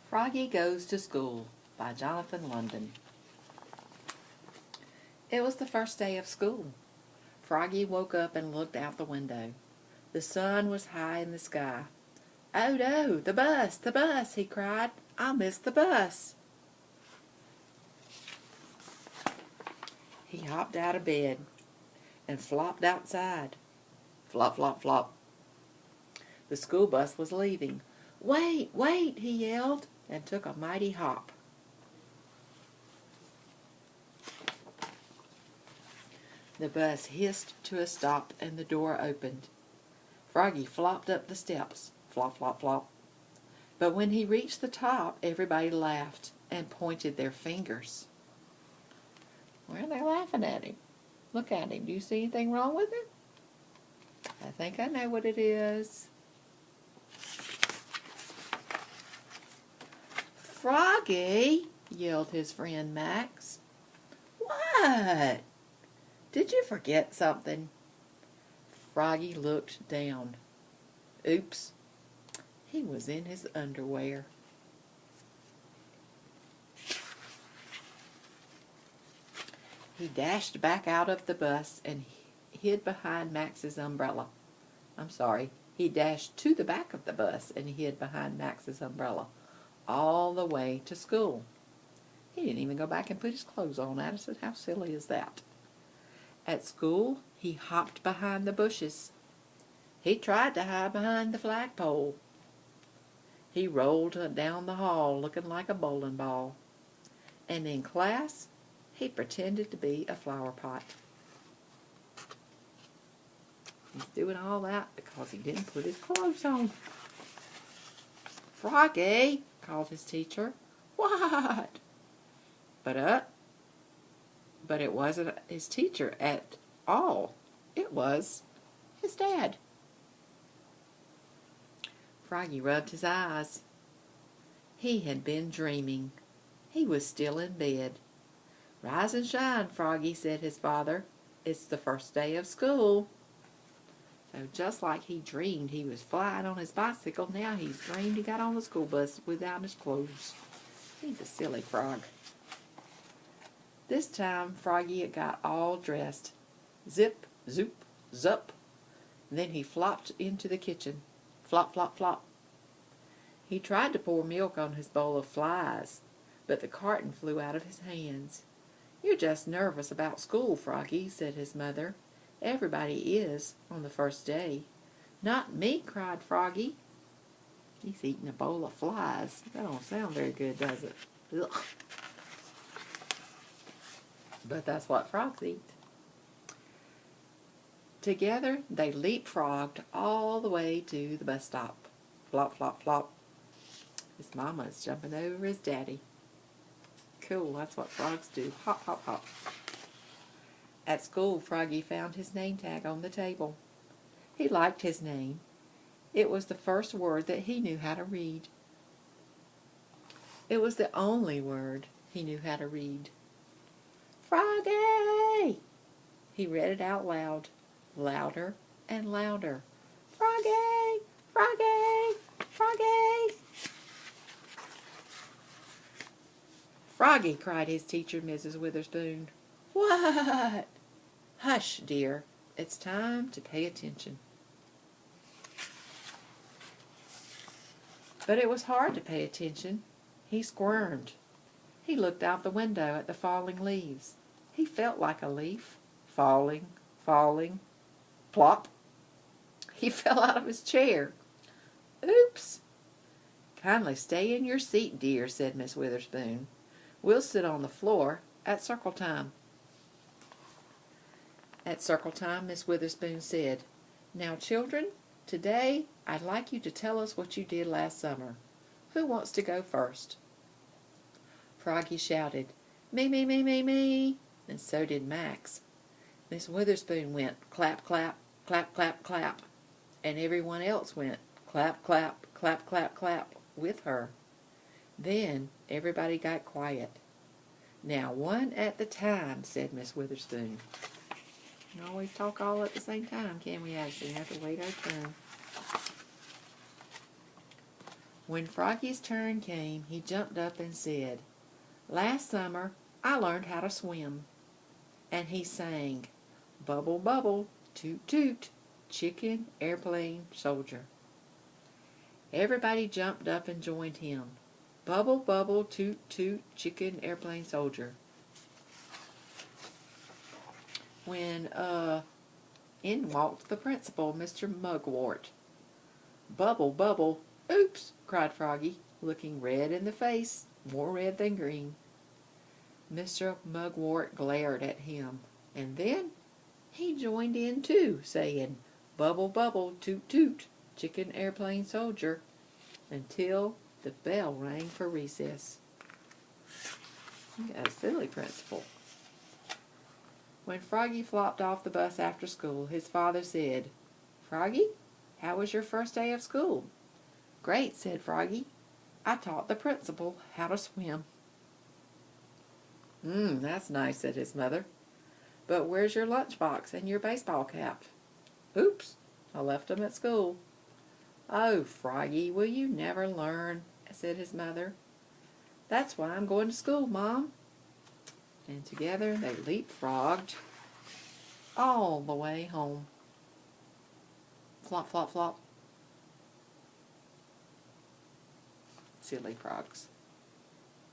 Froggy Goes to School by Jonathan London. It was the first day of school. Froggy woke up and looked out the window. The sun was high in the sky. "Oh no, the bus," he cried. "I'll miss the bus." He hopped out of bed and flopped outside. Flop, flop, flop. The school bus was leaving. "Wait, wait," he yelled, and took a mighty hop. The bus hissed to a stop and the door opened. Froggy flopped up the steps, flop, flop, flop. But when he reached the top, everybody laughed and pointed their fingers. Why are they laughing at him? Look at him. Do you see anything wrong with him? I think I know what it is. "Froggy!" yelled his friend Max. "What? Did you forget something?" Froggy looked down. Oops. He was in his underwear. He dashed back out of the bus and hid behind Max's umbrella. He dashed to the back of the bus and hid behind Max's umbrella all the way to school. He didn't even go back and put his clothes on. Addison, how silly is that? At school, he hopped behind the bushes. He tried to hide behind the flagpole. He rolled down the hall looking like a bowling ball. And in class, he pretended to be a flower pot. He's doing all that because he didn't put his clothes on. "Froggy!" called his teacher. "What?" But it wasn't his teacher at all. It was his dad. Froggy rubbed his eyes. He had been dreaming. He was still in bed. "Rise and shine, Froggy," said his father. "It's the first day of school." So just like he dreamed he was flying on his bicycle, now he's dreamed he got on the school bus without his clothes. He's a silly frog. This time Froggy got all dressed. Zip, zoop, zup. Then he flopped into the kitchen. Flop, flop, flop. He tried to pour milk on his bowl of flies, but the carton flew out of his hands. "You're just nervous about school, Froggy," said his mother. "Everybody is on the first day." "Not me," cried Froggy. He's eating a bowl of flies. That don't sound very good, does it? Ugh. But that's what frogs eat. Together, they leapfrogged all the way to the bus stop. Flop, flop, flop. His mama is jumping over his daddy. Cool, that's what frogs do. Hop, hop, hop. At school, Froggy found his name tag on the table. He liked his name. It was the first word that he knew how to read. It was the only word he knew how to read. "Froggy!" He read it out loud, louder and louder. "Froggy! Froggy! Froggy!" "Froggy!" cried his teacher, Mrs. Witherspoon. "What?" "Hush, dear. It's time to pay attention." But it was hard to pay attention. He squirmed. He looked out the window at the falling leaves. He felt like a leaf. Falling, falling. Plop. He fell out of his chair. Oops. "Kindly stay in your seat, dear," said Miss Witherspoon. "We'll sit on the floor at circle time." At circle time, Miss Witherspoon said, "Now, children, today I'd like you to tell us what you did last summer. Who wants to go first?" Froggy shouted, "Me, me, me, me, me," and so did Max. Miss Witherspoon went clap, clap, clap, clap, clap, and everyone else went clap, clap, clap, clap, clap with her. Then everybody got quiet. "Now, one at a time," said Miss Witherspoon. We can always talk all at the same time, can we, Addison? We have to wait our turn. When Froggy's turn came, he jumped up and said, "Last summer I learned how to swim." And he sang, "Bubble, bubble, toot, toot, chicken, airplane, soldier." Everybody jumped up and joined him. Bubble, bubble, toot, toot, chicken, airplane, soldier. When, in walked the principal, Mr. Mugwort. "Bubble, bubble, oops!" cried Froggy, looking red in the face, more red than green. Mr. Mugwort glared at him, and then he joined in too, saying, "Bubble, bubble, toot, toot, chicken, airplane, soldier," until the bell rang for recess. You got a silly principal. When Froggy flopped off the bus after school, his father said, "Froggy, how was your first day of school?" "Great," said Froggy. "I taught the principal how to swim." That's nice," said his mother. "But where's your lunchbox and your baseball cap?" "Oops, I left them at school." "Oh, Froggy, will you never learn?" said his mother. "That's why I'm going to school, Mom." And together they leapfrogged all the way home. Flop, flop, flop. Silly frogs.